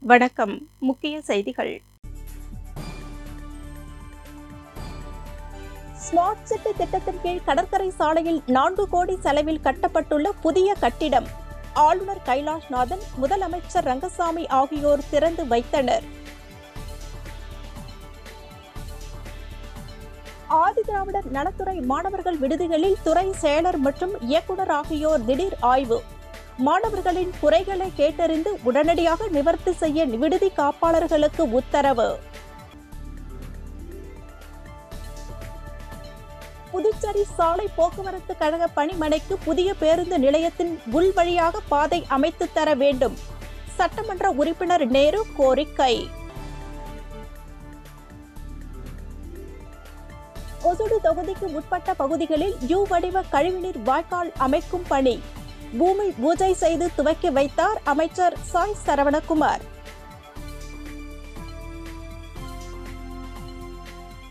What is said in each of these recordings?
வணக்கம். முக்கிய செய்திகள். ஸ்மார்ட் சிட்டி திட்டத்தின் கீழ் கடற்கரை சாலையில் 4 கோடி செலவில் கட்டப்பட்டுள்ள புதிய கட்டிடம் ஆளுநர் கைலாஷ்நாதன், முதலமைச்சர் ரங்கசாமி ஆகியோர் திறந்து வைத்தனர். ஆதிதிராவிடர் நலத்துறை மாணவர்கள் விடுதிகளில் துறை செயலர் மற்றும் இயக்குநர் ஆகியோர் திடீர் ஆய்வு. மாணவர்களின் குறைகளை கேட்டறிந்து உடனடியாக நிவர்த்தி செய்ய விடுதி காப்பாளர்களுக்கு உத்தரவு. புதுச்சேரி சாலை போக்குவரத்து கழக பணிமனைக்கு புதிய பேருந்து நிலையத்தின் உள் வழியாக பாதை அமைத்து தர வேண்டும். சட்டமன்ற உறுப்பினர் நேரு கோரிக்கை. ஒசூடு தொகுதிக்கு உட்பட்ட பகுதிகளில் யூ வடிவ கழிவுநீர் வாய்க்கால் அமைக்கும் பணி பூமி பூஜை செய்து துவக்கி வைத்தார் அமைச்சர் சாய் சரவணகுமார்.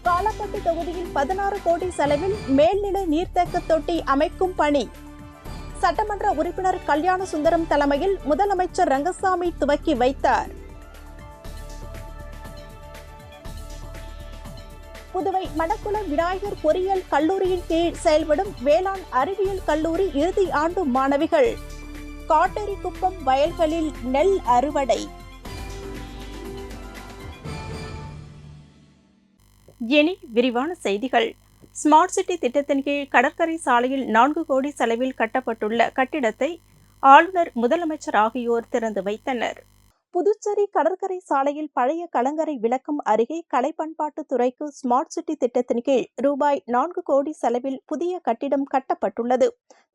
காலப்பட்டு தொகுதியில் 16 கோடி செலவில் மேல்நிலை நீர்த்தேக்க தொட்டி அமைக்கும் பணி சட்டமன்ற உறுப்பினர் கல்யாண சுந்தரம் தலைமையில் முதலமைச்சர் ரங்கசாமி துவக்கி வைத்தார். புதுவை மணக்குளம் விநாயகர் பொறியியல் கல்லூரியின் கீழ் செயல்படும் வேளாண் அறிவியல் கல்லூரி இறுதி ஆண்டு மாணவிகள் காட்டேரிக்குப்பம் வயல்களில் நெல் அறுவடை. இனி விரிவான செய்திகள். ஸ்மார்ட் சிட்டி திட்டத்தின் கீழ் கடற்கரை சாலையில் 4 கோடி செலவில் கட்டப்பட்டுள்ள கட்டிடத்தை ஆளுநர், முதலமைச்சர் ஆகியோர் திறந்து வைத்தனர். புதுச்சேரி கடற்கரை சாலையில் பழைய கலங்கரை விளக்கம் அருகே கலை பண்பாட்டுத் துறைக்கு ஸ்மார்ட் சிட்டி திட்டத்தின் கீழ் ரூபாய் 4 கோடி செலவில் புதிய கட்டிடம் கட்டப்பட்டுள்ளது.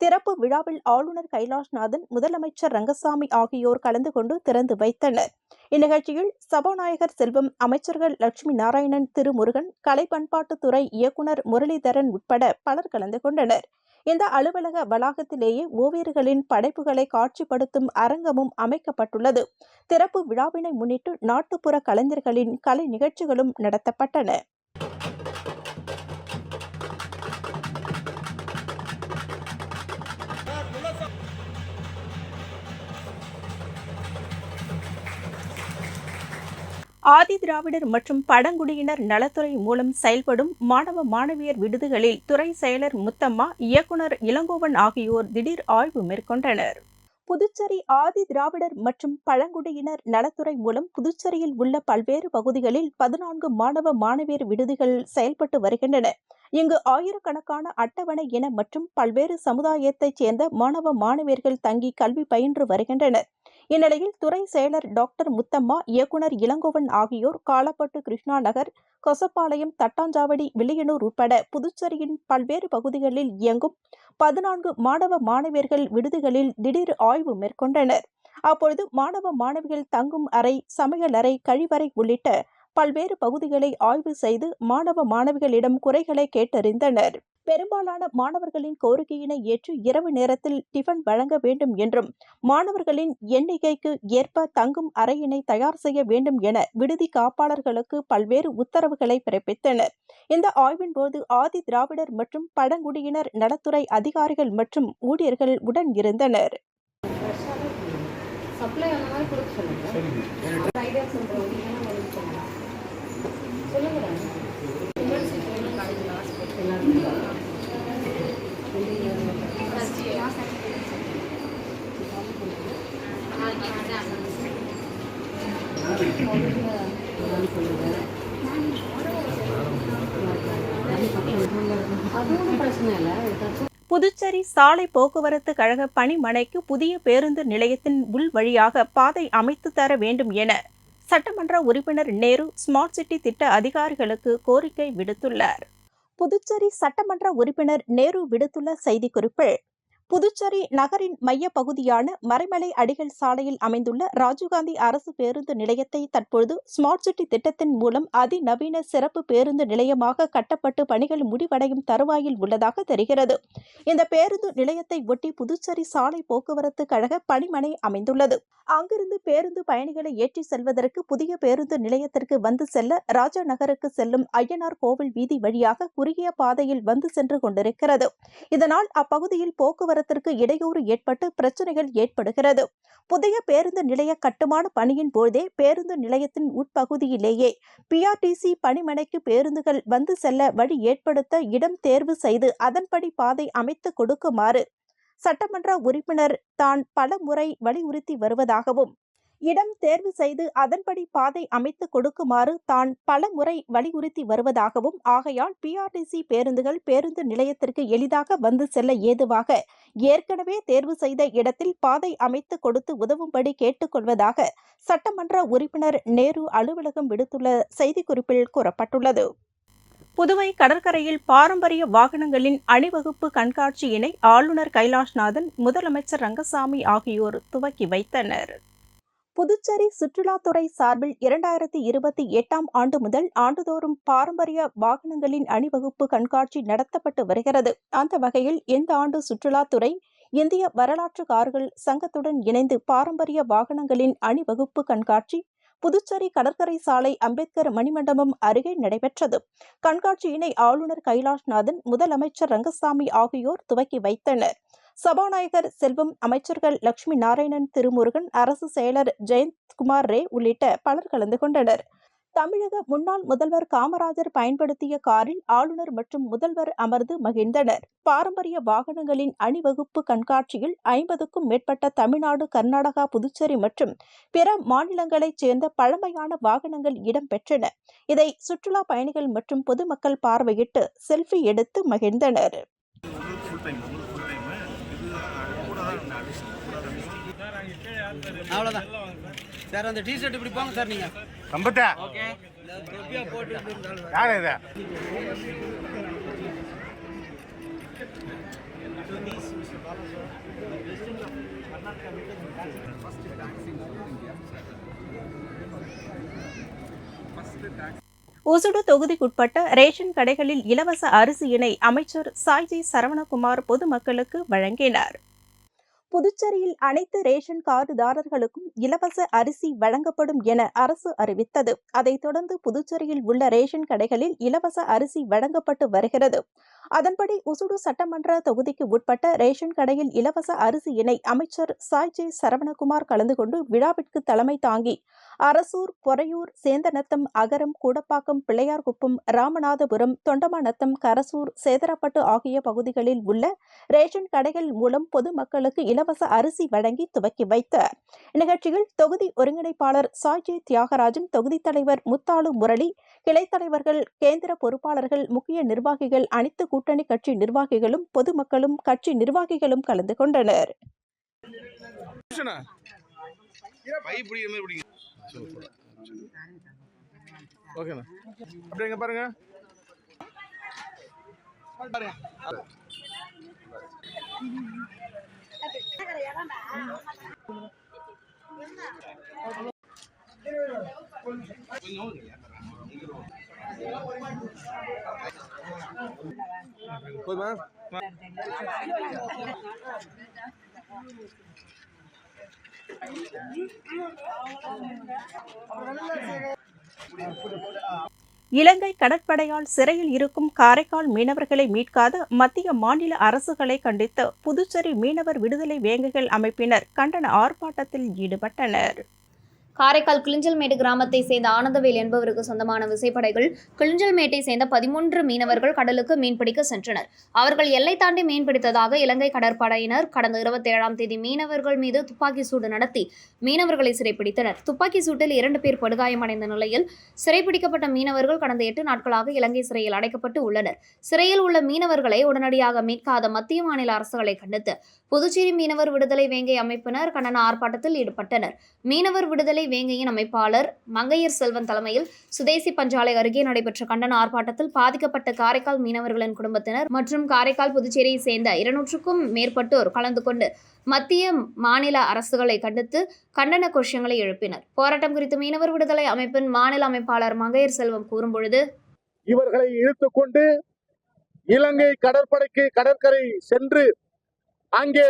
திறப்பு விழாவில் ஆளுநர் கைலாஷ்நாதன், முதலமைச்சர் ரங்கசாமி ஆகியோர் கலந்து கொண்டு திறந்து வைத்தனர். இந்நிகழ்ச்சியில் சபாநாயகர் செல்வம், அமைச்சர்கள் லட்சுமி நாராயணன், திருமுருகன், கலை பண்பாட்டுத் துறை இயக்குநர் முரளிதரன் உட்பட பலர் கலந்து கொண்டனர். இந்த அலுவலக வளாகத்திலேயே ஓவியர்களின் படைப்புகளை காட்சிப்படுத்தும் அரங்கமும் அமைக்கப்பட்டுள்ளது. திறப்பு விழாவினை முன்னிட்டு நாட்டுப்புற கலைஞர்களின் கலை நிகழ்ச்சிகளும் நடத்தப்பட்டன. ஆதிதிராவிடர் மற்றும் பழங்குடியினர் நலத்துறை மூலம் செயல்படும் மாணவ மாணவியர் விடுதிகளில் துறை செயலர் முத்தம்மா, இயக்குநர் இளங்கோவன் ஆகியோர் திடீர் ஆய்வு மேற்கொண்டனர். புதுச்சேரி ஆதி திராவிடர் மற்றும் பழங்குடியினர் நலத்துறை மூலம் புதுச்சேரியில் உள்ள பல்வேறு பகுதிகளில் 14 மாணவ மாணவியர் விடுதிகள் செயல்பட்டு வருகின்றன. இங்கு ஆயிரக்கணக்கான அட்டவணை இன மற்றும் பல்வேறு சமுதாயத்தைச் சேர்ந்த மாணவ மாணவியர்கள் தங்கி கல்வி பயின்று வருகின்றனர். இந்நிலையில் துறை செயலர் டாக்டர் முத்தம்மா, இயக்குநர் இளங்கோவன் ஆகியோர் காலப்பட்டு, கிருஷ்ணா நகர், கொசப்பாளையம், தட்டாஞ்சாவடி, வில்லியனூர் உட்பட புதுச்சேரியின் பல்வேறு பகுதிகளில் இயங்கும் 14 மாணவ மாணவியர்கள் விடுதிகளில் திடீர் ஆய்வு மேற்கொண்டனர். அப்பொழுது மாணவ மாணவிகள் தங்கும் அறை, சமையலறை, கழிவறை உள்ளிட்ட பல்வேறு பகுதிகளை ஆய்வு செய்து மாணவ மாணவிகளிடம் குறைகளை கேட்டறிந்தனர். பெரும்பாலான மாணவர்களின் கோரிக்கையினை ஏற்று இரவு நேரத்தில் டிபன் வழங்க வேண்டும் என்றும், மாணவர்களின் எண்ணிக்கைக்கு ஏற்ப தங்கும் அறையினை தயார் செய்ய வேண்டும் என விடுதி காப்பாளர்களுக்கு பல்வேறு உத்தரவுகளை பிறப்பித்தனர். இந்த ஆய்வின் போது ஆதி திராவிடர் மற்றும் பழங்குடியினர் நலத்துறை அதிகாரிகள் மற்றும் ஊழியர்கள் உடன் இருந்தனர். புதுச்சேரி சாலை போக்குவரத்து கழக பணிமனைக்கு புதிய பேருந்து நிலையத்தின் உள் வழியாக பாதை அமைத்து தர வேண்டும் என சட்டமன்ற உறுப்பினர் நேரு ஸ்மார்ட் சிட்டி திட்ட அதிகாரிகளுக்கு கோரிக்கை விடுத்துள்ளார். புதுச்சேரி சட்டமன்ற உறுப்பினர் நேரு விடுத்துள்ள செய்திக்குறிப்பில், புதுச்சேரி நகரின் மைய பகுதியான மறைமலை அடிகள் சாலையில் அமைந்துள்ள ராஜீவ்காந்தி அரசு பேருந்து நிலையத்தை தற்பொழுது ஸ்மார்ட் சிட்டி திட்டத்தின் மூலம் அதிநவீன சிறப்பு பேருந்து நிலையமாக கட்டப்பட்டு பணிகள் முடிவடையும் தருவாயில் உள்ளதாக தெரிகிறது. இந்த பேருந்து நிலையத்தை ஒட்டி புதுச்சேரி சாலை போக்குவரத்து கழக பணிமனை அமைந்துள்ளது. அங்கிருந்து பேருந்து பயணிகளை ஏற்றி செல்வதற்கு புதிய பேருந்து நிலையத்திற்கு வந்து செல்ல ராஜா நகருக்கு செல்லும் ஐயனார் கோவில் வீதி வழியாக குறுகிய பாதையில் வந்து சென்று கொண்டிருக்கிறது. இதனால் அப்பகுதியில் போக்குவரத்து போக்குவரத்திற்கு இடையூறு ஏற்பட்டு பிரச்சனைகள் ஏற்படுகிறது. புதிய பேருந்து நிலைய கட்டுமான பணியின் போதே பேருந்து நிலையத்தின் உட்பகுதியிலேயே பிஆர்டிசி பணிமனைக்கு பேருந்துகள் வந்து செல்ல வழி ஏற்படுத்த இடம் தேர்வு செய்து அதன்படி பாதை அமைத்து கொடுக்குமாறு சட்டமன்ற உறுப்பினர் தான் பலமுறை வலியுறுத்தி வருவதாகவும், இடம் தேர்வு செய்து அதன்படி பாதை அமைத்து கொடுக்குமாறு தான் பலமுறை வலியுறுத்தி வருவதாகவும், ஆகையால் பிஆர்டிசி பேருந்துகள் பேருந்து நிலையத்திற்கு எளிதாக வந்து செல்ல ஏதுவாக ஏற்கனவே தேர்வு செய்த இடத்தில் பாதை அமைத்து கொடுத்து உதவும்படி கேட்டுக்கொள்வதாக சட்டமன்ற உறுப்பினர் நேரு அலுவலகம் விடுத்துள்ள செய்திக்குறிப்பில் கூறப்பட்டுள்ளது. புதுவை கடற்கரையில் பாரம்பரிய வாகனங்களின் அணிவகுப்பு கண்காட்சியினை ஆளுநர் கைலாஷ்நாதன், முதலமைச்சர் ரங்கசாமி ஆகியோர் துவக்கி வைத்தனர். புதுச்சேரி சுற்றுலாத்துறை சார்பில் 2028ஆம் ஆண்டு முதல் ஆண்டுதோறும் பாரம்பரிய வாகனங்களின் அணிவகுப்பு கண்காட்சி நடத்தப்பட்டு வருகிறது. அந்த வகையில் இந்த ஆண்டு சுற்றுலாத்துறை இந்திய வரலாற்று கார்கள் சங்கத்துடன் இணைந்து பாரம்பரிய வாகனங்களின் அணிவகுப்பு கண்காட்சி புதுச்சேரி கடற்கரை சாலை அம்பேத்கர் மணிமண்டபம் அருகே நடைபெற்றது. கண்காட்சியினை ஆளுநர் கைலாஷ்நாதன், முதலமைச்சர் ரங்கசாமி ஆகியோர் துவக்கி வைத்தனர். சபாநாயகர் செல்வம், அமைச்சர்கள் லட்சுமி நாராயணன், திருமுருகன், அரசு செயலர் ஜெயந்த்குமார் ரே உள்ளிட்ட பலர் கலந்து கொண்டனர். தமிழக முன்னாள் முதல்வர் காமராஜர் பயன்படுத்திய காரில் ஆளுநர் மற்றும் முதல்வர் அமர்ந்து மகிழ்ந்தனர். பாரம்பரிய வாகனங்களின் அணிவகுப்பு கண்காட்சியில் 50க்கும் மேற்பட்ட தமிழ்நாடு, கர்நாடகா, புதுச்சேரி மற்றும் பிற மாநிலங்களைச் சேர்ந்த பழமையான வாகனங்கள் இடம்பெற்றன. இதை சுற்றுலா பயணிகள் மற்றும் பொதுமக்கள் பார்வையிட்டு செல்ஃபி எடுத்து மகிழ்ந்தனர். அவ்வளோதான் சார். அந்த டிஷர்ட் இப்படி போங்க சார். நீங்க கம்பட்டா ஓகே தொப்பியா போட்டு யார் இது? ஒசூடு தொகுதிக்குட்பட்ட ரேஷன் கடைகளில் இலவச அரிசியினை அமைச்சர் சாய்ஜி சரவணகுமார் பொதுமக்களுக்கு வழங்கினார். புதுச்சேரியில் அனைத்து ரேஷன் கார்டுதாரர்களுக்கும் இலவச அரிசி வழங்கப்படும் என அரசு அறிவித்தது. அதைத் தொடர்ந்து புதுச்சேரியில் உள்ள ரேஷன் கடைகளில் இலவச அரிசி வழங்கப்பட்டு வருகிறது. அதன்படி ஒசூடு சட்டமன்ற தொகுதிக்கு உட்பட்ட ரேஷன் கடையில் இலவச அரிசியினை அமைச்சர் சாய்ஜி சரவணகுமார் கலந்து கொண்டு விழாவிற்கு தலைமை தாங்கி அரசூர், பொறையூர், சேந்தநத்தம், அகரம், கூடப்பாக்கம், பிள்ளையார்குப்பம், ராமநாதபுரம், தொண்டமாநத்தம், கரசூர், சேதராப்பட்டு ஆகிய பகுதிகளில் உள்ள ரேஷன் கடைகள் மூலம் பொதுமக்களுக்கு இலவச அரிசி வழங்கி துவக்கி வைத்தார். நிகழ்ச்சியில் தொகுதி ஒருங்கிணைப்பாளர் சாய்ஜி தியாகராஜன், தொகுதி தலைவர் முத்தாளு முரளி, கிளைத் தலைவர்கள், கேந்திர பொறுப்பாளர்கள், முக்கிய நிர்வாகிகள், அனைத்து கூட்டணி கட்சி நிர்வாகிகளும் பொதுமக்களும் கட்சி நிர்வாகிகளும் கலந்து கொண்டனர். பாருங்க இலங்கை கடற்படையால் சிறையில் இருக்கும் காரைக்கால் மீனவர்களை மீட்காத மத்திய, மாநில அரசுகளை கண்டித்து புதுச்சேரி மீனவர் விடுதலை வேங்கைகள் அமைப்பினர் கண்டன ஆர்ப்பாட்டத்தில் ஈடுபட்டனர். காரைக்கால் கிளிஞ்சல்மேடு கிராமத்தை சேர்ந்த ஆனந்தவேல் என்பவருக்கு சொந்தமான விசைப்படைகள் கிளிஞ்சல்மேட்டை சேர்ந்த 13 மீனவர்கள் கடலுக்கு மீன்பிடிக்க சென்றனர். அவர்கள் எல்லை தாண்டி மீன்பிடித்ததாக இலங்கை கடற்படையினர் கடந்த 27ஆம் தேதி மீனவர்கள் மீது துப்பாக்கி சூடு நடத்தி மீனவர்களை சிறைப்பிடித்தனர். துப்பாக்கி சூட்டில் 2 பேர் படுகாயமடைந்த நிலையில் சிறைப்பிடிக்கப்பட்ட மீனவர்கள் கடந்த 8 நாட்களாக இலங்கை சிறையில் அடைக்கப்பட்டு உள்ளனர். சிறையில் உள்ள மீனவர்களை உடனடியாக மீட்காத மத்திய, மாநில அரசுகளை கண்டித்து புதுச்சேரி மீனவர் விடுதலை வேங்கை அமைப்பினர் கண்டன ஆர்ப்பாட்டத்தில் ஈடுபட்டனர். மீனவர் விடுதலை வேங்கையின் அமைப்பாளர் மங்கையர் செல்வன் தலைமையில் சுதேசி பஞ்சாலை அருகே நடைபெற்ற கண்டன ஆர்ப்பாட்டத்தில் பாதிக்கப்பட்ட காரைக்கால் மீனவர்களின் குடும்பத்தினர் மற்றும் காரைக்கால், புதுச்சேரியை சேர்ந்த 200க்கும் மேற்பட்டோர் கலந்து கொண்டு மத்திய, மாநில அரசுகளை கண்டித்து கண்டன கோஷங்களை எழுப்பினர். போராட்டம் குறித்து மீனவர் விடுதலை அமைப்பின் மாநில அமைப்பாளர் மங்கையர் செல்வம் கூறும்பொழுது, இவர்களை இழுத்துக் கொண்டு இலங்கை கடற்படைக்கு கடற்கரை சென்று அங்கே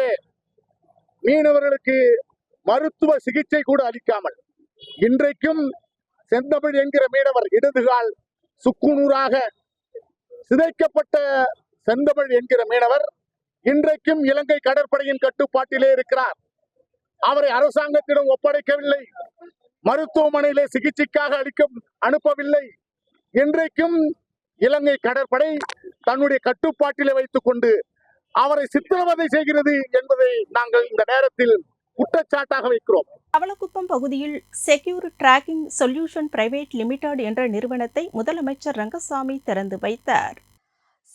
மீனவர்களுக்கு மருத்துவ சிகிச்சை கூட அளிக்காமல் இன்றைக்கும் செந்தமிழ் என்கிற மீனவர் இடதுகால் சுக்குநூறாக சிதைக்கப்பட்ட செந்தமிழ் என்கிற மீனவர் இன்றைக்கும் இலங்கை கடற்படையின் கட்டுப்பாட்டிலே இருக்கிறார். அவரை அரசாங்கத்திடம் ஒப்படைக்கவில்லை. மருத்துவமனையிலே சிகிச்சைக்காக அனுப்பவில்லை. இன்றைக்கும் இலங்கை கடற்படை தன்னுடைய கட்டுப்பாட்டிலே வைத்துக் கொண்டு அவரை சித்திரவதை செய்கிறது என்பதை நாங்கள் இந்த நேரத்தில் குற்றச்சாட்டாக வைக்கிறோம். தவளக்குப்பம் பகுதியில் secure tracking solution private limited என்ற நிறுவனத்தை முதலமைச்சர் ரங்கசாமி திறந்து வைத்தார்.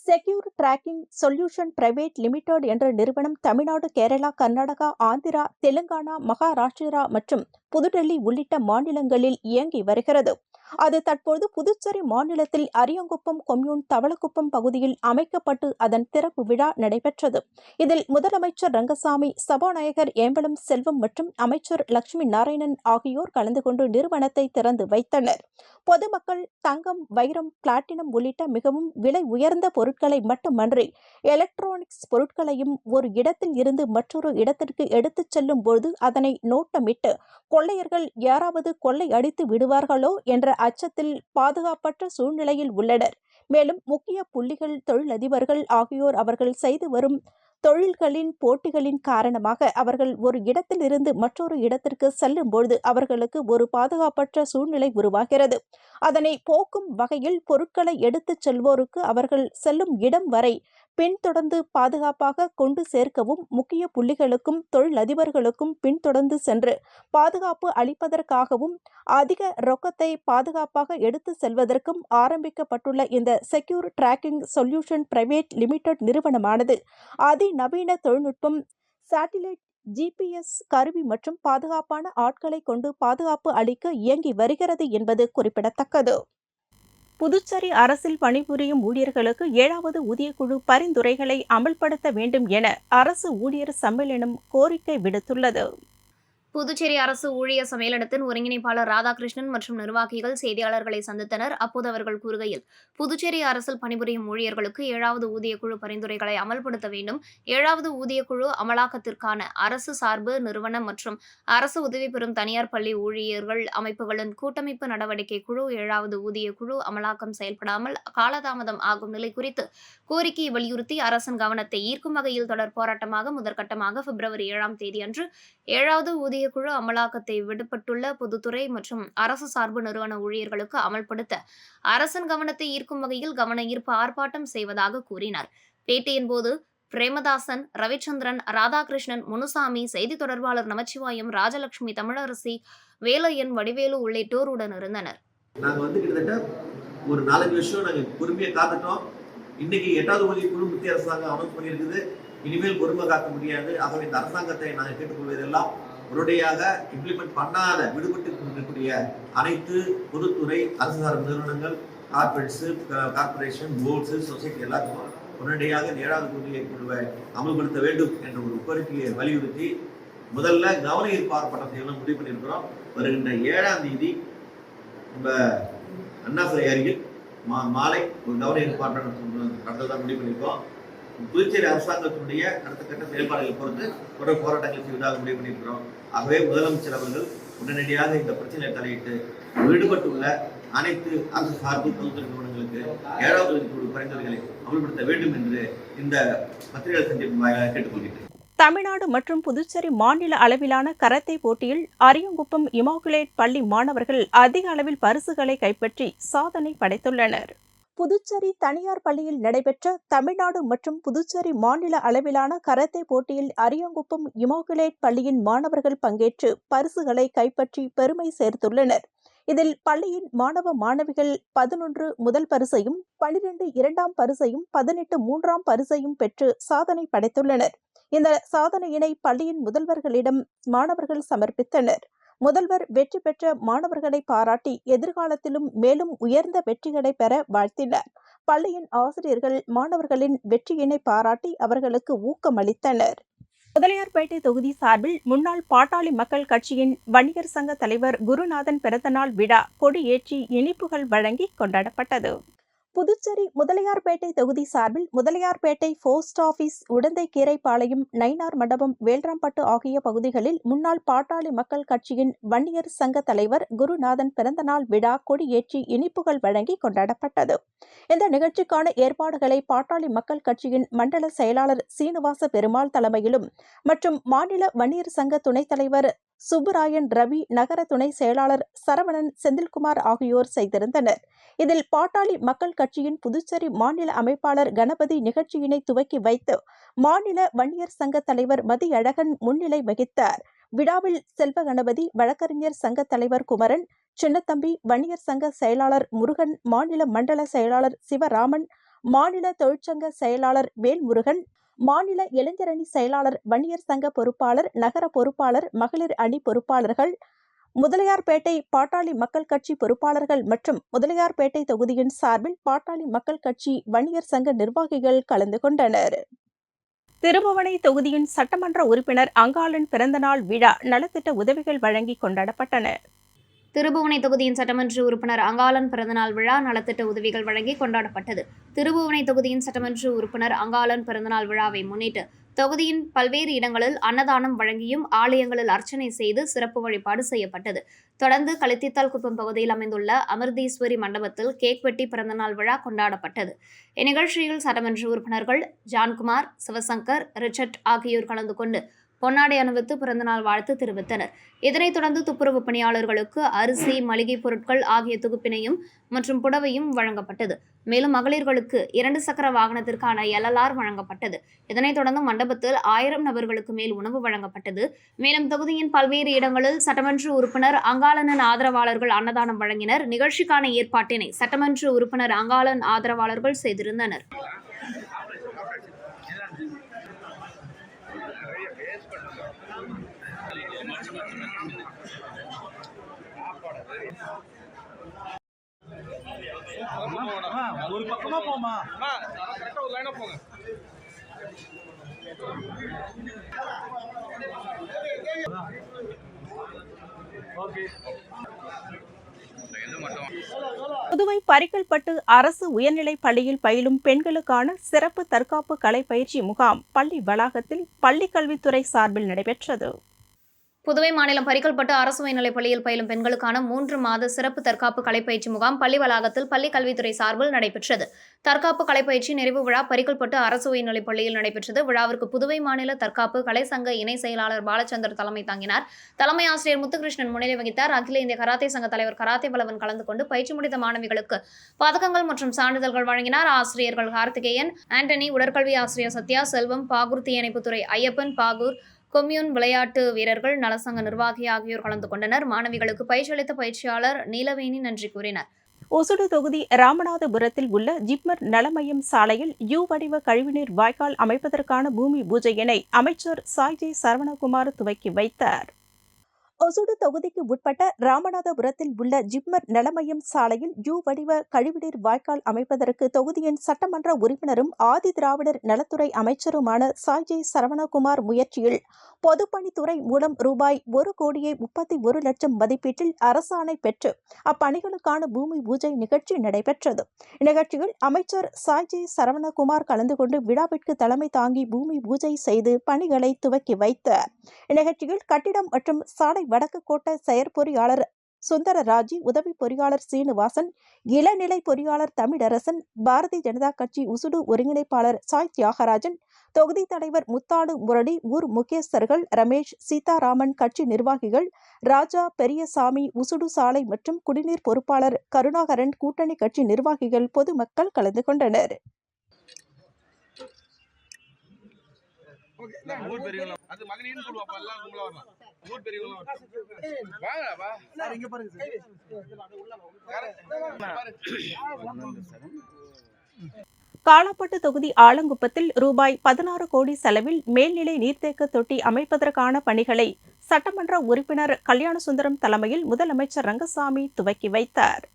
Secure tracking solution private limited என்ற நிறுவனம் தமிழ்நாடு, கேரளா, கர்நாடகா, ஆந்திரா, தெலுங்கானா, மகாராஷ்டிரா மற்றும் புதுடெல்லி உள்ளிட்ட மாநிலங்களில் இயங்கி வருகிறது. அது தற்போது புதுச்சேரி மாநிலத்தில் அரியங்குப்பம் கொம்யூன் தவளக்குப்பம் பகுதியில் அமைக்கப்பட்டு அதன் திறப்பு விழா நடைபெற்றது. இதில் முதலமைச்சர் ரங்கசாமி, சபாநாயகர் ஏம்பலம் செல்வம் மற்றும் அமைச்சர் லட்சுமி நாராயணன் ஆகியோர் கலந்து கொண்டு நிறுவனத்தை திறந்து வைத்தனர். பொதுமக்கள் தங்கம், வைரம், பிளாட்டினம் உள்ளிட்ட மிகவும் விலை உயர்ந்த பொருட்களை மட்டுமன்றி எலக்ட்ரானிக்ஸ் பொருட்களையும் ஒரு இடத்தில் இருந்து மற்றொரு இடத்திற்கு எடுத்துச் செல்லும் போது அதனை நோட்டமிட்டு கொள்ளையர்கள் யாராவது கொள்ளை அடித்து விடுவார்களோ என்ற அச்சத்தில் பாதுகாப்பற்ற சூழ்நிலையில் உள்ளனர். மேலும் முக்கிய புள்ளிகள், தொழிலதிபர்கள் ஆகியோர் அவர்கள் செய்து வரும் தொழில்களின் போட்டிகளின் காரணமாக அவர்கள் ஒரு இடத்தில் இருந்து மற்றொரு இடத்திற்கு செல்லும்போது அவர்களுக்கு ஒரு பாதுகாப்பற்ற சூழ்நிலை உருவாகிறது. அதனை போக்கும் வகையில் பொருட்களை எடுத்துச் செல்வோருக்கு அவர்கள் செல்லும் இடம் வரை பின்தொடர்ந்து பாதுகாப்பாக கொண்டு சேர்க்கவும், முக்கிய புள்ளிகளுக்கும் தொழிலதிபர்களுக்கும் பின்தொடர்ந்து சென்று பாதுகாப்பு அளிப்பதற்காகவும், அதிக ரொக்கத்தை பாதுகாப்பாக எடுத்து செல்வதற்கும் ஆரம்பிக்கப்பட்டுள்ள இந்த secure tracking solution private limited நிறுவனமானது அதிநவீன தொழில்நுட்பம், சேட்டிலைட் GPS கருவி மற்றும் பாதுகாப்பான ஆட்களை கொண்டு பாதுகாப்பு அளிக்க இயங்கி வருகிறது என்பது குறிப்பிடத்தக்கது. புதுச்சேரி அரசில் பணிபுரியும் ஊழியர்களுக்கு 7வது ஊதியக்குழு பரிந்துரைகளை அமல்படுத்த வேண்டும் என அரசு ஊழியர் சம்மேளனம் கோரிக்கை விடுத்துள்ளது. புதுச்சேரி அரசு ஊழியர் சம்மேளனத்தின் ஒருங்கிணைப்பாளர் ராதாகிருஷ்ணன் மற்றும் நிர்வாகிகள் செய்தியாளர்களை சந்தித்தனர். அப்போது அவர்கள் கூறுகையில், புதுச்சேரி அரசில் பணிபுரியும் ஊழியர்களுக்கு 7வது ஊதியக்குழு பரிந்துரைகளை அமல்படுத்த வேண்டும். 7வது ஊதியக்குழு அமலாக்கத்திற்கான அரசு சார்பு நிறுவனம் மற்றும் அரசு உதவி பெறும் தனியார் பள்ளி ஊழியர்கள் அமைப்புகளின் கூட்டமைப்பு நடவடிக்கை குழு 7வது ஊதியக்குழு அமலாக்கம் செயல்படாமல் காலதாமதம் ஆகும் நிலை குறித்து கோரிக்கையை வலியுறுத்தி அரசின் கவனத்தை ஈர்க்கும் வகையில் தொடர் போராட்டமாக முதற்கட்டமாக பிப்ரவரி 7ஆம் தேதி அன்று 7வது ஊதியக்குழு அமலாக்கத்தை விடுபட்டுள்ள பொதுத்துறை மற்றும் அரசு சார்பு நிறுவன ஊழியர்களுக்கு அமல்படுத்த அரசின் கவனத்தை ஈர்க்கும் வகையில் கவன ஈர்ப்பு ஆர்ப்பாட்டம் செய்வதாக கூறினார். பேட்டியின் போது பிரேமதாசன், ரவிச்சந்திரன், ராதாகிருஷ்ணன், முனுசாமி, செய்தி தொடர்பாளர் நமச்சிவாயம், ராஜலட்சுமி, தமிழரசி, வேலையன், வடிவேலு உள்ளிட்டோர் உடன் இருந்தனர். நாங்க கிட்டத்தட்ட ஒரு 4 வருஷம் நாங்க பொறுமையை காத்துட்டோம். இன்னைக்கு 8வது ஊதியக்குழு மத்திய அரசாங்கம் அனௌன்ஸ் பண்ணியிருக்குது. இனிமேல் பொறுமை காக்க முடியாது. ஆகவே இந்த அரசாங்கத்தை நாங்கள் கேட்டுக்கொள்வதெல்லாம் உடனடியாக இம்ப்ளிமெண்ட் பண்ணாத விடுபட்டு இருக்கக்கூடிய அனைத்து பொதுத்துறை, அரசு சார்பு நிறுவனங்கள், கார்பரேஷன், போர்ட்ஸு, சொசைட்டி எல்லாத்துக்கும் உடனடியாக 7வது ஊதியக்குழுவை அமல்படுத்த வேண்டும் என்ற ஒரு கோரிக்கையை வலியுறுத்தி முதல்ல கவன ஈர்ப்பு ஆர்ப்பாட்டத்தை எல்லாம் முடிவு பண்ணியிருக்கிறோம். வருகின்ற 7ஆம் தேதி நம்ம அண்ணா சிலை அருகில் மாலை ஒரு கவன ஈர்ப்பு ஆர்ப்பாட்டம் நடத்ததான் முடிவு பண்ணியிருக்கோம். புதுச்சேரி அரசாங்கத்தினுடைய அடுத்த கட்ட செயல்பாடுகளை பொறுத்து தொடர் போராட்டங்கள் செய்வதாக முடிவு பண்ணியிருக்கிறோம். ஆகவே முதலமைச்சர் அவர்கள் உடனடியாக இந்த பிரச்சனையை தலையிட்டு ஈடுபட்டுள்ள அனைத்து அரசு சார்பு பொதுத்துறை நிறுவனங்களுக்கு 7வது ஊதியக்குழு பரிந்துரைகளை அமல்படுத்த வேண்டும் என்று இந்த பத்திரிகை சந்திப்பு வாயிலாக கேட்டுக்கொள்கிறேன். தமிழ்நாடு மற்றும் புதுச்சேரி மாநில அளவிலான கராத்தே போட்டியில் அரியங்குப்பம் இமாகுலேட் பள்ளி மாணவர்கள் அதிக அளவில் பரிசுகளை கைப்பற்றி சாதனை படைத்துள்ளனர். புதுச்சேரி தனியார் பள்ளியில் நடைபெற்ற தமிழ்நாடு மற்றும் புதுச்சேரி மாநில அளவிலான கராத்தே போட்டியில் அரியங்குப்பம் இமாகுலேட் பள்ளியின் மாணவர்கள் பங்கேற்று பரிசுகளை கைப்பற்றி பெருமை சேர்த்துள்ளனர். இதில் பள்ளியின் மாணவ மாணவிகள் 11 முதல் பரிசையும், 12 இரண்டாம் பரிசையும், 18 மூன்றாம் பரிசையும் பெற்று சாதனை படைத்துள்ளனர். இந்த சாதனையினை பள்ளியின் முதல்வர்களிடம் மாணவர்கள் சமர்ப்பித்தனர். முதல்வர் வெற்றி பெற்ற மாணவர்களை பாராட்டி எதிர்காலத்திலும் மேலும் உயர்ந்த வெற்றிகளை பெற வாழ்த்தினார். பள்ளியின் ஆசிரியர்கள் மாணவர்களின் வெற்றியினை பாராட்டி அவர்களுக்கு ஊக்கமளித்தனர். முதலியார்பேட்டை தொகுதி சார்பில் முன்னாள் பாட்டாளி மக்கள் கட்சியின் வணிகர் சங்க தலைவர் குருநாதன் பிறந்தநாள் விழா கொடியேற்றி இனிப்புகள் வழங்கி கொண்டாடப்பட்டது. புதுச்சேரி முதலியார்பேட்டை தொகுதி சார்பில் முதலியார்பேட்டை போஸ்ட் ஆபீஸ், உடந்தை கீரைப்பாளையம், நயினார் மண்டபம், வேல்ராம்பட்டு ஆகிய பகுதிகளில் முன்னாள் பாட்டாளி மக்கள் கட்சியின் வன்னியர் சங்க தலைவர் குருநாதன் பிறந்தநாள் விழா கொடியேற்றி இனிப்புகள் வழங்கி கொண்டாடப்பட்டது. இந்த நிகழ்ச்சிக்கான ஏற்பாடுகளை பாட்டாளி மக்கள் கட்சியின் மண்டல செயலாளர் சீனிவாச பெருமாள் தலைமையிலும் மற்றும் மாநில வன்னியர் சங்க துணைத் தலைவர் சுப்புராயன் ரவி, நகர துணை செயலாளர் சரவணன் செந்தில்குமார் ஆகியோர் செய்திருந்தனர். இதில் பாட்டாளி மக்கள் கட்சியின் புதுச்சேரி மாநில அமைப்பாளர் கணபதி நிகழ்ச்சியினை துவக்கி வைத்து மாநில வன்னியர் சங்க தலைவர் மதியழகன் முன்னிலை வகித்தார். விழாவில் செல்வ கணபதி, வழக்கறிஞர் சங்க தலைவர் குமரன், சின்னத்தம்பி, வன்னியர் சங்க செயலாளர் முருகன், மாநில மண்டல செயலாளர் சிவராமன், மாநில தொழிற்சங்க செயலாளர் வேல்முருகன், மாநில இளைஞரணி செயலாளர், வன்னியர் சங்க பொறுப்பாளர், நகர பொறுப்பாளர், மகளிர் அணி பொறுப்பாளர்கள், முதலியார்பேட்டை பாட்டாளி மக்கள் கட்சி பொறுப்பாளர்கள் மற்றும் முதலியார்பேட்டை தொகுதியின் சார்பில் பாட்டாளி மக்கள் கட்சி வன்னியர் சங்க நிர்வாகிகள் கலந்து கொண்டனர். திருபுவனை தொகுதியின் சட்டமன்ற உறுப்பினர் அங்காளன் பிறந்தநாள் விழா நலத்திட்ட உதவிகள் வழங்கி கொண்டாடப்பட்டன. திருபுவனை தொகுதியின் சட்டமன்ற உறுப்பினர் அங்காளன் பிறந்தநாள் விழா நலத்திட்ட உதவிகள் வழங்கி கொண்டாடப்பட்டது. திருபுவனை தொகுதியின் சட்டமன்ற உறுப்பினர் அங்காளன் பிறந்தநாள் விழாவை முன்னிட்டு தொகுதியின் பல்வேறு இடங்களில் அன்னதானம் வழங்கியும் ஆலயங்களில் அர்ச்சனை செய்து சிறப்பு வழிபாடு செய்யப்பட்டது. தொடர்ந்து களித்தித்தால் குப்பம் பகுதியில் அமைந்துள்ள அமிர்தீஸ்வரி மண்டபத்தில் கேக் வெட்டி பிறந்தநாள் விழா கொண்டாடப்பட்டது. இந்நிகழ்ச்சியில் சட்டமன்ற உறுப்பினர்கள் ஜான்குமார், சிவசங்கர், ரிச்சர்ட் ஆகியோர் கலந்து கொண்டு பொன்னாடை அணிவித்து பிறந்தநாள் வாழ்த்து தெரிவித்தனர். இதனைத் தொடர்ந்து துப்புரவு பணியாளர்களுக்கு அரிசி, மளிகை பொருட்கள் ஆகிய தொகுப்பினையும் மற்றும் புடவையும் வழங்கப்பட்டது. மேலும் மகளிர்களுக்கு 2 சக்கர வாகனத்திற்கான LLR வழங்கப்பட்டது. இதனைத் தொடர்ந்து மண்டபத்தில் 1000 நபர்களுக்கு மேல் உணவு வழங்கப்பட்டது. மேலும் தொகுதியின் பல்வேறு இடங்களில் சட்டமன்ற உறுப்பினர் அங்காளனின் ஆதரவாளர்கள் அன்னதானம் வழங்கினர். நிகழ்ச்சிக்கான ஏற்பாட்டினை சட்டமன்ற உறுப்பினர் அங்காளன் ஆதரவாளர்கள் செய்திருந்தனர். ஒரு பக்கமா போமா, ஒரு லைனா போங்க. புதுவை பரிக்கல்பட்டு அரசு உயர்நிலைப் பள்ளியில் பயிலும் பெண்களுக்கான சிறப்பு தற்காப்பு கலை பயிற்சி முகாம் பள்ளி வளாகத்தில் பள்ளிக்கல்வித்துறை சார்பில் நடைபெற்றது. புதுவை மாநிலம் பரிக்கல்பட்டு அரசு உயர்நிலைப் பள்ளியில் பயிலும் பெண்களுக்கான 3 மாத சிறப்பு தற்காப்பு கலைப்பயிற்சி முகாம் பள்ளி வளாகத்தில் பள்ளிக் கல்வித்துறை சார்பில் நடைபெற்றது. தற்காப்பு கலைப்பயிற்சி நிறைவு விழா பரிக்கல்பட்டு அரசு உயர்நிலைப் பள்ளியில் நடைபெற்றது. விழாவிற்கு புதுவை மாநில தற்காப்பு கலை சங்க இணை செயலாளர் பாலச்சந்தர் தலைமை தாங்கினார். தலைமை ஆசிரியர் முத்துகிருஷ்ணன் முன்னிலை வகித்தார். அகில இந்திய கராத்தே சங்க தலைவர் கராத்தே பலவன் கலந்து கொண்டு பயிற்சி முடித்த மாணவிகளுக்கு பதக்கங்கள் மற்றும் சான்றிதழ்கள் வழங்கினார். ஆசிரியர்கள் கார்த்திகேயன், ஆண்டனி, உடற்கல்வி ஆசிரியர் சத்யா, செல்வம், பாகூர் தீயணைப்புத்துறை ஐயப்பன், பாகூர் கொம்யூன் விளையாட்டு வீரர்கள், நலசங்க நிர்வாகி ஆகியோர் கலந்து கொண்டனர். மாணவிகளுக்கு பயிற்சி அளித்த பயிற்சியாளர் நீலவேணி நன்றி கூறினார். ஒசூடு தொகுதி ராமநாதபுரத்தில் உள்ள ஜிப்மர் நலமையம் சாலையில் யூ வடிவ கழிவுநீர் வாய்க்கால் அமைப்பதற்கான பூமி பூஜையினை அமைச்சர் சாய்ஜி சரவணகுமார் துவக்கி வைத்தார். ஒசூடு தொகுதிக்கு உட்பட்ட ராமநாதபுரத்தில் உள்ள ஜிப்மர் நலமையம் சாலையில் யூ வடிவ கழிவுநீர் வாய்க்கால் அமைப்பதற்கு தொகுதியின் சட்டமன்ற உறுப்பினரும் ஆதி திராவிடர் நலத்துறை அமைச்சருமான சாய்ஜி சரவணகுமார் முயற்சியில் பொதுப்பணித்துறை மூலம் ரூபாய் 1,31,00,000 மதிப்பீட்டில் அரசாணை பெற்று அப்பணிகளுக்கான பூமி பூஜை நிகழ்ச்சி நடைபெற்றது. இந்நிகழ்ச்சியில் அமைச்சர் சாய்ஜி சரவணகுமார் கலந்து கொண்டு விழாவிற்கு தலைமை தாங்கி பூமி பூஜை செய்து பணிகளை துவக்கி வைத்தார். இந்நிகழ்ச்சியில் கட்டிடம் மற்றும் சாலை வடக்கு கோட்ட செயற்பொறியாளர் சுந்தரராஜி, உதவி பொறியாளர் சீனிவாசன், இளநிலை பொறியாளர் தமிழரசன், பாரதிய ஜனதா கட்சி உசுடு ஒருங்கிணைப்பாளர் சாய் தியாகராஜன், தொகுதி தலைவர் முத்தாடு முரளி, ஊர் முக்கியஸ்தர்கள் ரமேஷ், சீதாராமன், கட்சி நிர்வாகிகள் ராஜா, பெரியசாமி, உசுடு சாலை மற்றும் குடிநீர் பொறுப்பாளர் கருணாகரன், கூட்டணி கட்சி நிர்வாகிகள், பொதுமக்கள் கலந்து கொண்டனர். காலாப்பட்டு தொகுதி ஆலங்குப்பத்தில் ரூபாய் 16 கோடி செலவில் மேல்நிலை நீர்த்தேக்க தொட்டி அமைப்பதற்கான பணிகளை சட்டமன்ற உறுப்பினர் கல்யாணசுந்தரம் தலைமையில் முதலமைச்சர் ரங்கசாமி துவக்கி வைத்தார்.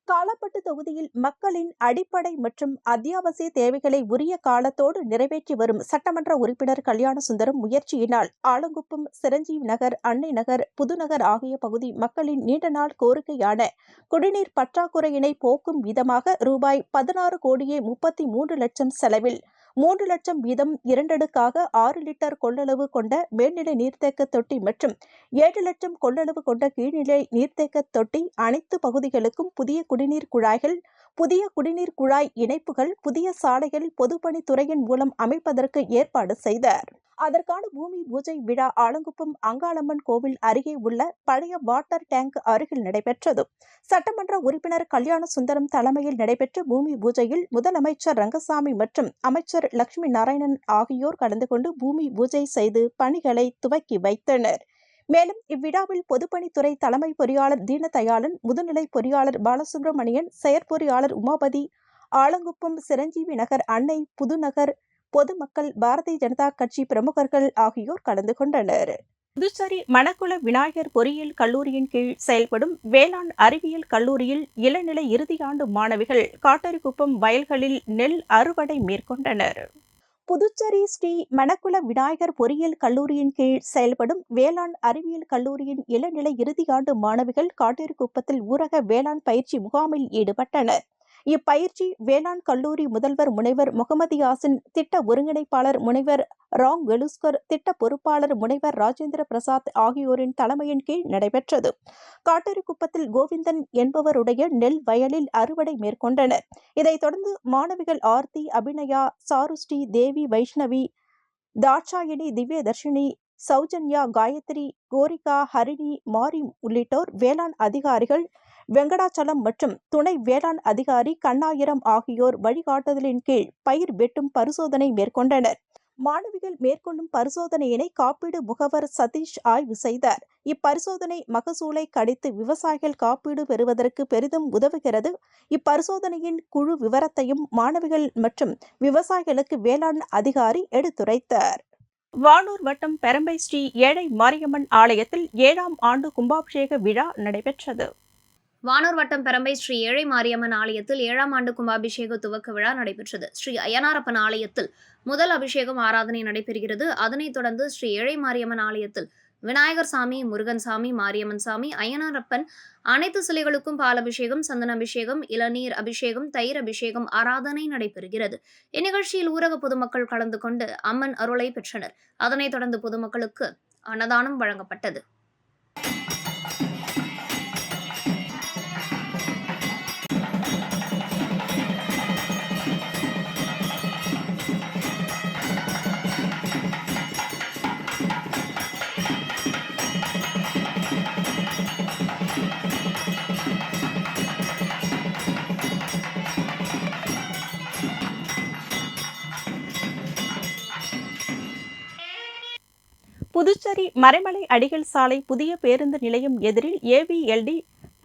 காலாப்பட்டு தொகுதியில் மக்களின் அடிப்படை மற்றும் அத்தியாவசிய தேவைகளை உரிய காலத்தோடு நிறைவேற்றி வரும் சட்டமன்ற உறுப்பினர் கல்யாணசுந்தரம் முயற்சியினால் ஆலங்குப்பம், சிரஞ்சீவி நகர், அன்னை நகர், புதுநகர் ஆகிய பகுதி மக்களின் நீண்ட நாள் கோரிக்கையான குடிநீர் பற்றாக்குறையினை போக்கும் விதமாக ரூபாய் 16,33,00,000 செலவில் 3 லட்சம் வீதம் 2 அடுக்காக 6 லிட்டர் கொள்ளளவு கொண்ட மேல்நிலை நீர்த்தேக்க தொட்டி மற்றும் 7 லட்சம் கொள்ளளவு கொண்ட கீழ்நிலை நீர்த்தேக்க தொட்டி, அனைத்து பகுதிகளுக்கும் புதிய குடிநீர் குழாய்கள், புதிய குடிநீர் குழாய் இணைப்புகள், புதிய சாலைகள் பொதுப்பணித்துறையின் மூலம் அமைப்பதற்கு ஏற்பாடு செய்தார். அதற்கான பூமி பூஜை விழா ஆலங்குப்பம் அங்காளம்மன் கோவில் அருகே உள்ள பழைய வாட்டர் டேங்க் அருகில் நடைபெற்றது. சட்டமன்ற உறுப்பினர் கல்யாணசுந்தரம் தலைமையில் நடைபெற்ற பூமி பூஜையில் முதலமைச்சர் ரங்கசாமி மற்றும் அமைச்சர் லட்சுமி நாராயணன் ஆகியோர் கலந்து கொண்டு பூமி பூஜை செய்து பணிகளை துவக்கி வைத்தனர். மேலும் இவ்விழாவில் பொதுப்பணித்துறை தலைமை பொறியாளர் தீனதயாளன், முதுநிலை பொறியாளர் பாலசுப்ரமணியன், செயற்பொறியாளர் உமாபதி, ஆலங்குப்பம், சிரஞ்சீவி நகர், அன்னை, புதுநகர் பொதுமக்கள், பாரதிய ஜனதா கட்சி பிரமுகர்கள் ஆகியோர் கலந்து கொண்டனர். புதுச்சேரி மணக்குள விநாயகர் பொறியியல் கல்லூரியின் கீழ் செயல்படும் வேளாண் அறிவியல் கல்லூரியில் இளநிலை இறுதியாண்டு மாணவிகள் காட்டரிக்குப்பம் வயல்களில் நெல் அறுவடை மேற்கொண்டனர். புதுச்சேரி ஸ்ரீ மணக்குள விநாயகர் பொறியியல் கல்லூரியின் கீழ் செயல்படும் வேளாண் அறிவியல் கல்லூரியின் இளநிலை இறுதியாண்டு மாணவிகள் காட்டேரிக்குப்பத்தில் ஊரக வேளாண் பயிற்சி முகாமில் ஈடுபட்டனர். இப்பயிற்சி வேளாண் கல்லூரி முதல்வர் முனைவர் முகமது யாசின், திட்ட ஒருங்கிணைப்பாளர் முனைவர் ராங் வெலுஸ்கர், திட்ட பொறுப்பாளர் முனைவர் ராஜேந்திர பிரசாத் ஆகியோரின் தலைமையின் கீழ் நடைபெற்றது. காட்டேரிக்குப்பத்தில் கோவிந்தன் என்பவருடைய நெல் வயலில் அறுவடை மேற்கொண்டனர். இதைத் தொடர்ந்து மாணவிகள் ஆர்த்தி, அபிநயா, சாருஸ்ரீ, தேவி, வைஷ்ணவி, தாட்சாயினி, திவ்யதர்ஷினி, சௌஜன்யா, காயத்ரி, கோரிகா, ஹரிணி, மாரி உள்ளிட்டோர் வேளாண் அதிகாரிகள் வெங்கடாச்சலம் மற்றும் துணை வேளாண் அதிகாரி கண்ணாயிரம் ஆகியோர் வழிகாட்டுதலின் கீழ் பயிர் வெட்டும் பரிசோதனை மேற்கொண்டனர். மாணவிகள் மேற்கொள்ளும் பரிசோதனையினை காப்பீடு முகவர் சதீஷ் ஆய்வு செய்தார். இப்பரிசோதனை மகசூலை கணித்து விவசாயிகள் காப்பீடு பெறுவதற்கு பெரிதும் உதவுகிறது. இப்பரிசோதனையின் குழு விவரத்தையும் மாணவிகள் மற்றும் விவசாயிகளுக்கு வேளாண் அதிகாரி எடுத்துரைத்தார். வானூர் வட்டம் பெரம்பை ஸ்ரீ ஏழை மாரியம்மன் ஆலயத்தில் 7ஆம் ஆண்டு கும்பாபிஷேக விழா நடைபெற்றது. வானூர் வட்டம் பெரம்பை ஸ்ரீ ஏழை மாரியம்மன் ஆலயத்தில் 7ஆம் ஆண்டு கும்பாபிஷேக துவக்க விழா நடைபெற்றது. ஸ்ரீ அய்யனாரப்பன் ஆலயத்தில் முதல் அபிஷேகம் ஆராதனை நடைபெறுகிறது. அதனைத் தொடர்ந்து ஸ்ரீ ஏழை மாரியம்மன் ஆலயத்தில் விநாயகர் சாமி, முருகன் சாமி, மாரியம்மன் சாமி, அய்யனாரப்பன் அனைத்து சிலைகளுக்கும் பால் அபிஷேகம், சந்தன அபிஷேகம், இளநீர் அபிஷேகம், தயிர் அபிஷேகம் ஆராதனை நடைபெறுகிறது. இந்நிகழ்ச்சியில் ஊரக பொதுமக்கள் கலந்து கொண்டு அம்மன் அருளை பெற்றனர். அதனைத் தொடர்ந்து பொதுமக்களுக்கு அன்னதானம் வழங்கப்பட்டது. புதுச்சேரி மறைமலை அடிகள் சாலை புதிய பேருந்து நிலையம் எதிரில் AVLD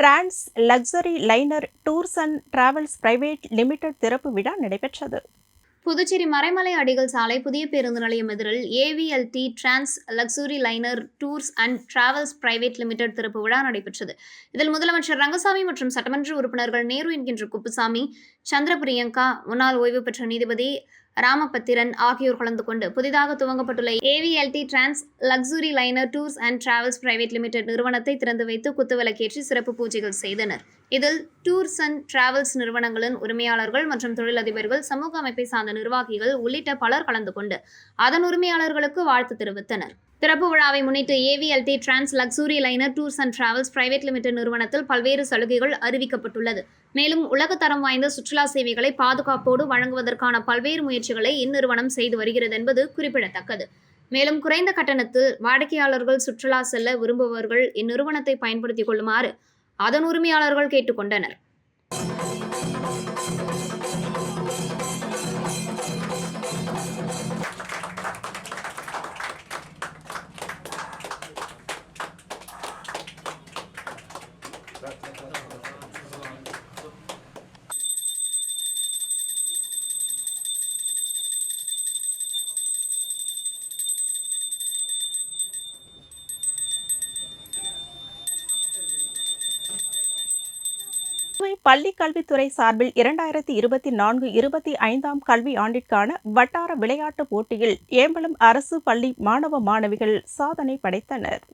trans luxury liner tours and travels private limited திறப்பு விழா நடைபெற்றது. புதுச்சேரி மறைமலை அடிகள் சாலை புதிய பேருந்து நிலையம் எதிரில் AVLT trans luxury liner tours and travels private limited திறப்பு விழா நடைபெற்றது. இதில் முதலமைச்சர் ரங்கசாமி மற்றும் சட்டமன்ற உறுப்பினர்கள் நேரு என்கின்ற குப்புசாமி, சந்திர பிரியங்கா, முன்னாள் ஓய்வு பெற்ற நீதிபதி ராமபத்திரன் ஆகியோர் கலந்து கொண்டு புதிதாக துவங்கப்பட்டுள்ள AVLT trans luxury liner tours and travels private limited நிறுவனத்தை திறந்து வைத்து குத்துவிளக்கேற்றி சிறப்பு பூஜைகள் செய்தனர். இதில் டூர்ஸ் அண்ட் டிராவல்ஸ் நிறுவனங்களின் உரிமையாளர்கள் மற்றும் தொழிலதிபர்கள், சமூக அமைப்பை சார்ந்த நிர்வாகிகள் உள்ளிட்ட பலர் கலந்து கொண்டு அதன் உரிமையாளர்களுக்கு வாழ்த்து தெரிவித்தனர். திறப்பு விழாவை முன்னிட்டு AVLT trans luxury liner tours and travels private limited நிறுவனத்தில் பல்வேறு சலுகைகள் அறிவிக்கப்பட்டுள்ளது. மேலும் உலகத்தரம் வாய்ந்த சுற்றுலா சேவைகளை பாதுகாப்போடு வழங்குவதற்கான பல்வேறு முயற்சிகளை இந்நிறுவனம் செய்து வருகிறது என்பது குறிப்பிடத்தக்கது. மேலும் குறைந்த கட்டணத்தில் வாடிக்கையாளர்கள் சுற்றுலா செல்ல விரும்புபவர்கள் இந்நிறுவனத்தை பயன்படுத்திக் கொள்ளுமாறு அதன் உரிமையாளர்கள் கேட்டுக்கொண்டனர். பள்ளி கல்வித்துறை சார்பில் 2024-25 கல்வி ஆண்டிற்கான வட்டார விளையாட்டுப் போட்டியில் ஏம்பலம் அரசு பள்ளி மாணவ மாணவிகள் சாதனை படைத்தனர்.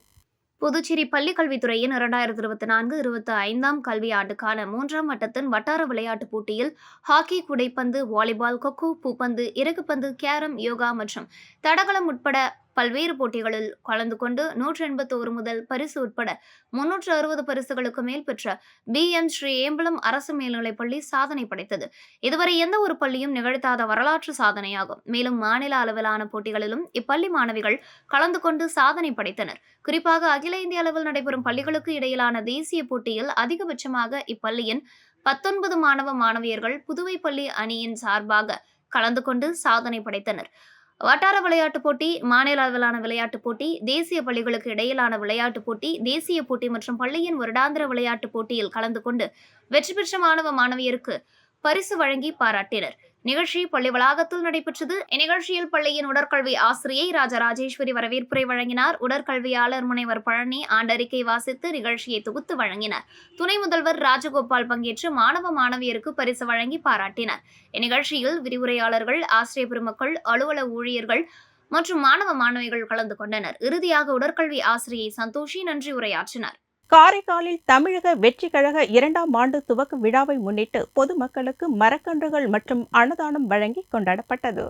புதுச்சேரி பள்ளிக்கல்வித்துறையின் 2024-25 கல்வி ஆண்டுக்கான 3ஆம் வட்டத்தின் வட்டார விளையாட்டுப் போட்டியில் ஹாக்கி, கூடைப்பந்து, வாலிபால், கொக்கோ, பூப்பந்து, இறகுப்பந்து, கேரம், யோகா மற்றும் தடகளம் உட்பட பல்வேறு போட்டிகளில் கலந்து கொண்டு 181 முதல் பரிசு உட்பட 360 பரிசுகளுக்கு மேல் பெற்ற BM ஸ்ரீ ஏம்பலம் அரசு மேல்நிலைப்பள்ளி சாதனை படைத்தது. இதுவரை எந்த ஒரு பள்ளியும் நிகழ்த்தாத வரலாற்று சாதனையாகும். மேலும் மாநில அளவிலான போட்டிகளிலும் இப்பள்ளி மாணவிகள் கலந்து கொண்டு சாதனை படைத்தனர். குறிப்பாக அகில இந்திய அளவில் நடைபெறும் பள்ளிகளுக்கு இடையிலான தேசிய போட்டியில் அதிகபட்சமாக இப்பள்ளியின் 19 மாணவ மாணவியர்கள் புதுவை பள்ளி அணியின் சார்பாக கலந்து கொண்டு சாதனை படைத்தனர். வட்டார விளையாட்டுப் போட்டி, மாநில அளவிலான விளையாட்டுப் போட்டி, தேசிய பள்ளிகளுக்கு இடையிலான விளையாட்டுப் போட்டி, தேசிய போட்டி மற்றும் பள்ளியின் வருடாந்திர விளையாட்டுப் போட்டியில் கலந்து கொண்டு வெற்றி பெற்ற மாணவ மாணவியருக்கு பரிசு வழங்கி பாராட்டினர். நிகழ்ச்சி பள்ளி வளாகத்தில் நடைபெற்றது. இந்நிகழ்ச்சியில் பள்ளியின் உடற்கல்வி ஆசிரியை ராஜராஜேஸ்வரி வரவேற்புரை வழங்கினார். உடற்கல்வியாளர் முனைவர் பழனி ஆண்டறிக்கை வாசித்து நிகழ்ச்சியை தொகுத்து வழங்கினார். துணை முதல்வர் ராஜகோபால் பங்கேற்று மாணவ மாணவியருக்கு பரிசு வழங்கி பாராட்டினார். இந்நிகழ்ச்சியில் விரிவுரையாளர்கள், ஆசிரியர் பெருமக்கள், அலுவலக ஊழியர்கள் மற்றும் மாணவ மாணவிகள் கலந்து கொண்டனர். இறுதியாக உடற்கல்வி ஆசிரியை சந்தோஷி நன்றி உரையாற்றினார். காரைக்காலில் தமிழக வெற்றி கழக 2ஆம் ஆண்டு துவக்க விழாவை முன்னிட்டு பொதுமக்களுக்கு மரக்கன்றுகள் மற்றும் அன்னதானம் வழங்கி கொண்டாடப்பட்டது.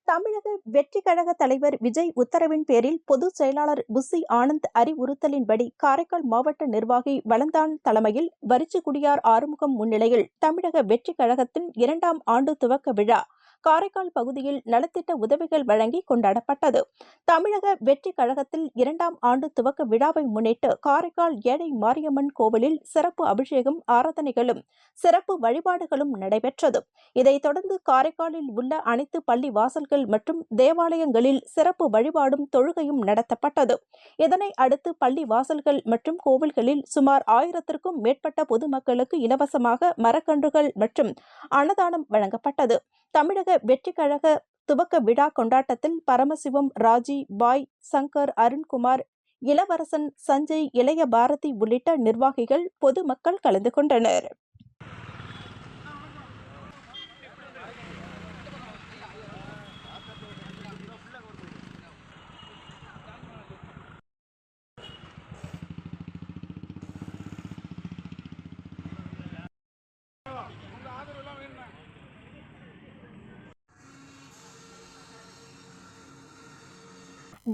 தமிழக வெற்றி கழக தலைவர் விஜய் உத்தரவின் பேரில் பொதுச் செயலாளர் புசி ஆனந்த் அறிவுறுத்தலின்படி காரைக்கால் மாவட்ட நிர்வாகி வளந்தான் தலைமையில் வரிச்சிக்குடியார் ஆறுமுகம் முன்னிலையில் தமிழக வெற்றி கழகத்தின் 2ஆம் ஆண்டு துவக்க விழா காரைக்கால் பகுதியில் நலத்திட்ட உதவிகள் வழங்கி கொண்டாடப்பட்டது. தமிழக வெற்றி கழகத்தில் 2ஆம் ஆண்டு துவக்க விழாவை முன்னிட்டு காரைக்கால் ஏழை மாரியம்மன் கோவிலில் சிறப்பு அபிஷேகம், ஆராதனைகளும் சிறப்பு வழிபாடுகளும் நடைபெற்றது. இதைத் தொடர்ந்து காரைக்காலில் உள்ள அனைத்து பள்ளி வாசல்கள் மற்றும் தேவாலயங்களில் சிறப்பு வழிபாடும் தொழுகையும் நடத்தப்பட்டது. இதனை அடுத்து பள்ளி வாசல்கள் மற்றும் கோவில்களில் சுமார் 1000க்கும் மேற்பட்ட பொதுமக்களுக்கு இலவசமாக மரக்கன்றுகள் மற்றும் அன்னதானம் வழங்கப்பட்டது. தமிழக வெற்றி கழக துவக்க விழா கொண்டாட்டத்தில் பரமசிவம், ராஜி, பாய், சங்கர், அருண்குமார், இளவரசன், சஞ்சய், இளைய பாரதி உள்ளிட்ட நிர்வாகிகள், பொதுமக்கள் கலந்து கொண்டனர்.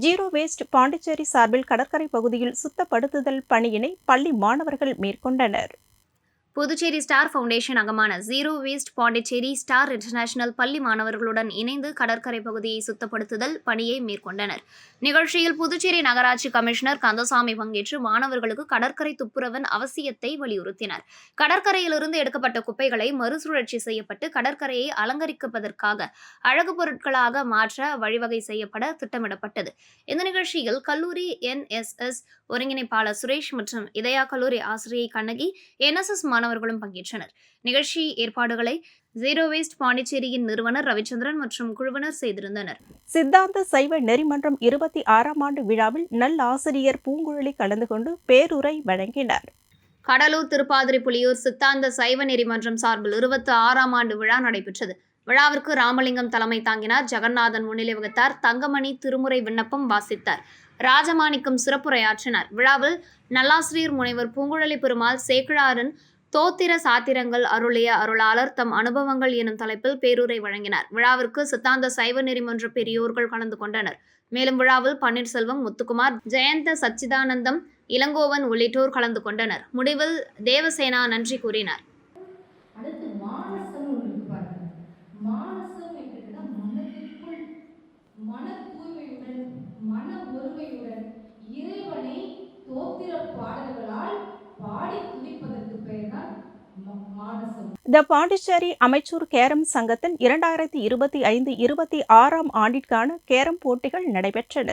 ஜீரோ வேஸ்ட் பாண்டிச்சேரி சார்பில் கடற்கரை பகுதியில் சுத்தப்படுத்துதல் பணியினை பள்ளி மாணவர்கள் மேற்கொண்டனர். புதுச்சேரி ஸ்டார் ஃபவுண்டேஷன் அங்கமான zero waste Pondicherry star international பள்ளி மாணவர்களுடன் இணைந்து கடற்கரை பகுதியை சுத்தப்படுத்துதல் பணியை மேற்கொண்டனர். நிகழ்ச்சியில் புதுச்சேரி நகராட்சி கமிஷனர் கந்தசாமி பங்கேற்று மாணவர்களுக்கு கடற்கரை துப்புரவின் அவசியத்தை வலியுறுத்தினர். கடற்கரையிலிருந்து எடுக்கப்பட்ட குப்பைகளை மறுசுழற்சி செய்யப்பட்டு கடற்கரையை அலங்கரிப்பதற்காக அழகு பொருட்களாக மாற்ற வழிவகை செய்யப்பட திட்டமிடப்பட்டது. இந்த நிகழ்ச்சியில் கல்லூரி NSS ஒருங்கிணைப்பாளர் சுரேஷ் மற்றும் இதயா கல்லூரி ஆசிரியை கண்ணகி, NSS மாணவர்களும் பங்கேற்றனர். நிகழ்ச்சி ஏற்பாடுகளை ஜீரோ வேஸ்ட் பாண்டிச்சேரியின் நிறுவனர் ரவிச்சந்திரன் மற்றும் குழுவினர் செய்திருந்தனர். சித்தாந்த சைவ நெறிமன்றம் 26ஆம் ஆண்டு விழாவில் நல்லாசிரியர் பூங்குழலி கலந்து கொண்டு பேருரை வழங்கினார். கடலூர் திருப்பாதிரி புலியூர் சித்தாந்த சைவ நெறிமன்றம் சார்பில் 26ஆம் ஆண்டு விழா நடைபெற்றது. விழாவிற்கு ராமலிங்கம் தலைமை தாங்கினார். ஜெகநாதன் முன்னிலை வகித்தார். தங்கமணி திருமுறை விண்ணப்பம் வாசித்தார். ராஜமாணிக்கம் சிறப்புரையாற்றினார். விழாவில் நல்லாசிரியர் முனைவர் பூங்குழலி பெருமாள் சேக்கிழாரின் தோத்திர சாத்திரங்கள் அருளிய அருளாளர் தம் அனுபவங்கள் எனும் தலைப்பில் பேருரை வழங்கினார். விழாவிற்கு சித்தாந்த சைவ நெறிமன்ற பெரியோர்கள் கலந்து கொண்டனர். மேலும் விழாவில் பன்னீர்செல்வம், முத்துக்குமார், ஜெயந்த சச்சிதானந்தம், இளங்கோவன் உள்ளிட்டோர் கலந்து கொண்டனர். முடிவில் தேவசேனா நன்றி கூறினார். இறைவனை தோத்திர பாடல்களால் பாடி துதிப்பதற்கு பெயர்தான் மானசம். த பாண்டிச்சேரி அமைச்சூர் கேரம் சங்கத்தின் 2025-26ஆம் ஆண்டிற்கான கேரம் போட்டிகள் நடைபெற்றன.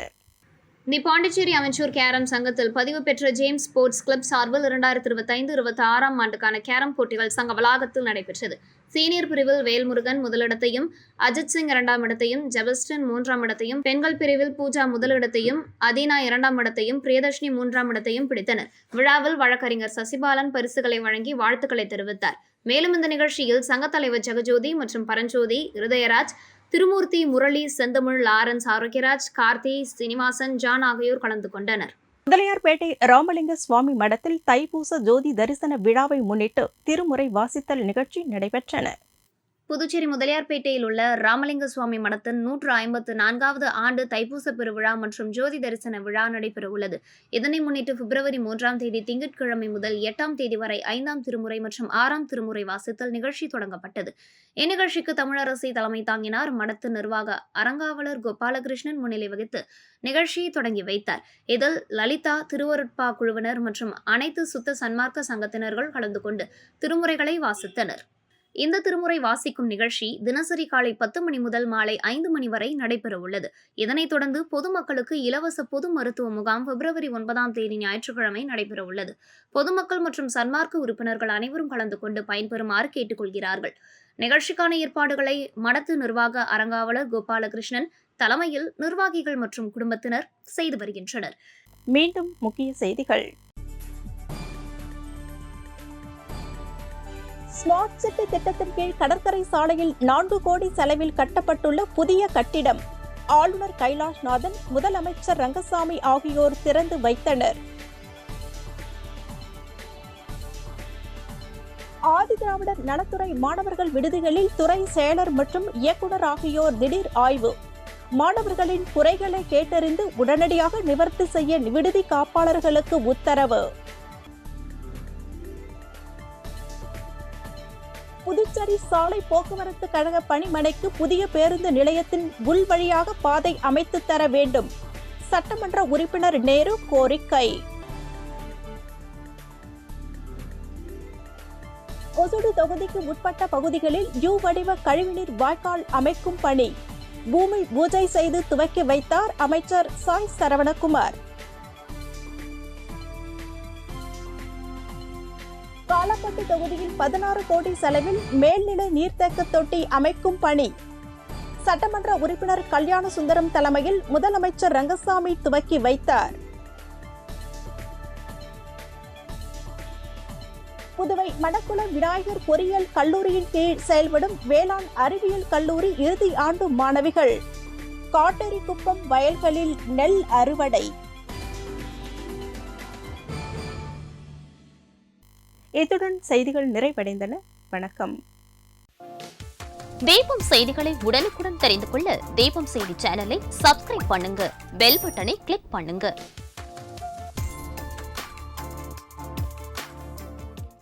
தி பாண்டிச்சேரி அமைச்சூர் கேரம் சங்கத்தில் பதிவு பெற்ற ஜேம்ஸ் ஸ்போர்ட்ஸ் கிளப் சார்பில் 2025-26 ஆண்டுக்கான கேரம் போட்டிகள் சங்க வளாகத்தில் நடைபெற்றது. சீனியர் பிரிவில் வேல்முருகன் முதலிடத்தையும், அஜித் சிங் 2ஆம் இடத்தையும், ஜெபஸ்டன் 3ஆம் இடத்தையும், பெண்கள் பிரிவில் பூஜா முதலிடத்தையும், அதீனா 2ஆம் இடத்தையும், பிரியதர்ஷினி 3ஆம் இடத்தையும் பிடித்தனர். விழாவில் வழக்கறிஞர் சசிபாலன் பரிசுகளை வழங்கி வாழ்த்துக்களை தெரிவித்தார். மேலும் இந்த நிகழ்ச்சியில் சங்கத் தலைவர் ஜெகஜோதி மற்றும் பரஞ்சோதி, இருதயராஜ், திருமூர்த்தி, முரளி, செந்தமிழ், லாரன்ஸ், ஆரோக்கியராஜ், கார்த்தி, சீனிவாசன், ஜான் ஆகியோர் கலந்து கொண்டனர். முதலியார்பேட்டை ராமலிங்க சுவாமி மடத்தில் தைப்பூச ஜோதி தரிசன விழாவை முன்னிட்டு திருமுறை வாசித்தல் நிகழ்ச்சி நடைபெற்றன. புதுச்சேரி முதலியார்பேட்டையில் உள்ள ராமலிங்க சுவாமி மடத்தின் 154வது ஆண்டு தைப்பூச பெருவிழா மற்றும் ஜோதி தரிசன விழா நடைபெறவுள்ளது. இதனை முன்னிட்டு பிப்ரவரி 3ஆம் தேதி திங்கட்கிழமை முதல் 8ஆம் தேதி வரை 5ஆம் திருமுறை மற்றும் 6ஆம் திருமுறை வாசித்தல் நிகழ்ச்சி தொடங்கப்பட்டது. இந்நிகழ்ச்சிக்கு தமிழரசி தலைமை தாங்கினார். மடத்து நிர்வாக அறங்காவலர் கோபாலகிருஷ்ணன் முன்னிலை வகித்து நிகழ்ச்சியை தொடங்கி வைத்தார். இதில் லலிதா, திருவருட்பா குழுவினர் மற்றும் அனைத்து சுத்த சன்மார்க்க சங்கத்தினர்கள் கலந்து கொண்டு திருமுறைகளை வாசித்தனர். இந்த திருமுறை வாசிக்கும் நிகழ்ச்சி தினசரி காலை 10 மணி முதல் மாலை 5 மணி வரை நடைபெறவுள்ளது. இதனைத் தொடர்ந்து பொதுமக்களுக்கு இலவச பொது மருத்துவ முகாம் பிப்ரவரி 9ஆம் தேதி ஞாயிற்றுக்கிழமை நடைபெறவுள்ளது. பொதுமக்கள் மற்றும் சன்மார்க்க உறுப்பினர்கள் அனைவரும் கலந்து கொண்டு பயன்பெறுமாறு கேட்டுக்கொள்கிறார்கள். நிகழ்ச்சிக்கான ஏற்பாடுகளை மடத்து நிர்வாக அறங்காவலர் கோபாலகிருஷ்ணன் தலைமையில் நிர்வாகிகள் மற்றும் குடும்பத்தினர் செய்து வருகின்றனர். மீண்டும் முக்கிய செய்திகள். ஸ்மார்ட் சிட்டி திட்டத்தின் கீழ் கடற்கரை சாலையில் 4 கோடி செலவில் கட்டப்பட்டுள்ள புதிய கட்டிடம் ஆளுநர் கைலாஷ்நாதன், முதலமைச்சர் ரங்கசாமி ஆகியோர் திறந்து வைத்தனர். ஆதிதிராவிடர் நலத்துறை மாணவர்கள் விடுதிகளில் துறை செயலர் மற்றும் இயக்குநர் ஆகியோர் திடீர் ஆய்வு. மாணவர்களின் குறைகளை கேட்டறிந்து உடனடியாக நிவர்த்தி செய்ய விடுதி காப்பாளர்களுக்கு உத்தரவு. புதுச்சேரி சாலை போக்குவரத்து கழக பணிமனைக்கு புதிய பேருந்து நிலையத்தின் உள் வழியாக பாதை அமைத்து தர வேண்டும். சட்டமன்ற உறுப்பினர் நேரு கோரிக்கை. ஒசூடு தொகுதிக்கு உட்பட்ட பகுதிகளில் யூ வடிவ கழிவுநீர் வாய்க்கால் அமைக்கும் பணி பூமி பூஜை செய்து துவக்கி வைத்தார் அமைச்சர் சாய் சரவணகுமார். காலப்பட்டு தொகுதியில் 16 கோடி செலவில் மேல்நிலை நீர்த்தேக்க தொட்டி அமைக்கும் பணி சட்டமன்ற உறுப்பினர் கல்யாண சுந்தரம் தலைமையில் முதலமைச்சர் ரங்கசாமி துவக்கி வைத்தார். புதுவை மணக்குள விநாயகர் பொறியியல் கல்லூரியின் கீழ் செயல்படும் வேளாண் அறிவியல் கல்லூரி இறுதி ஆண்டு மாணவிகள் காட்டேரிக்குப்பம் வயல்களில் நெல் அறுவடை. இத்துடன் செய்திகள் நிறைவடைந்தன. வணக்கம். தீபம் செய்திகளை உடனுக்குடன் தெரிந்து கொள்ள தீபம் செய்தி சேனலை சப்ஸ்கிரைப் பண்ணுங்க. பெல் பட்டனை கிளிக் பண்ணுங்க.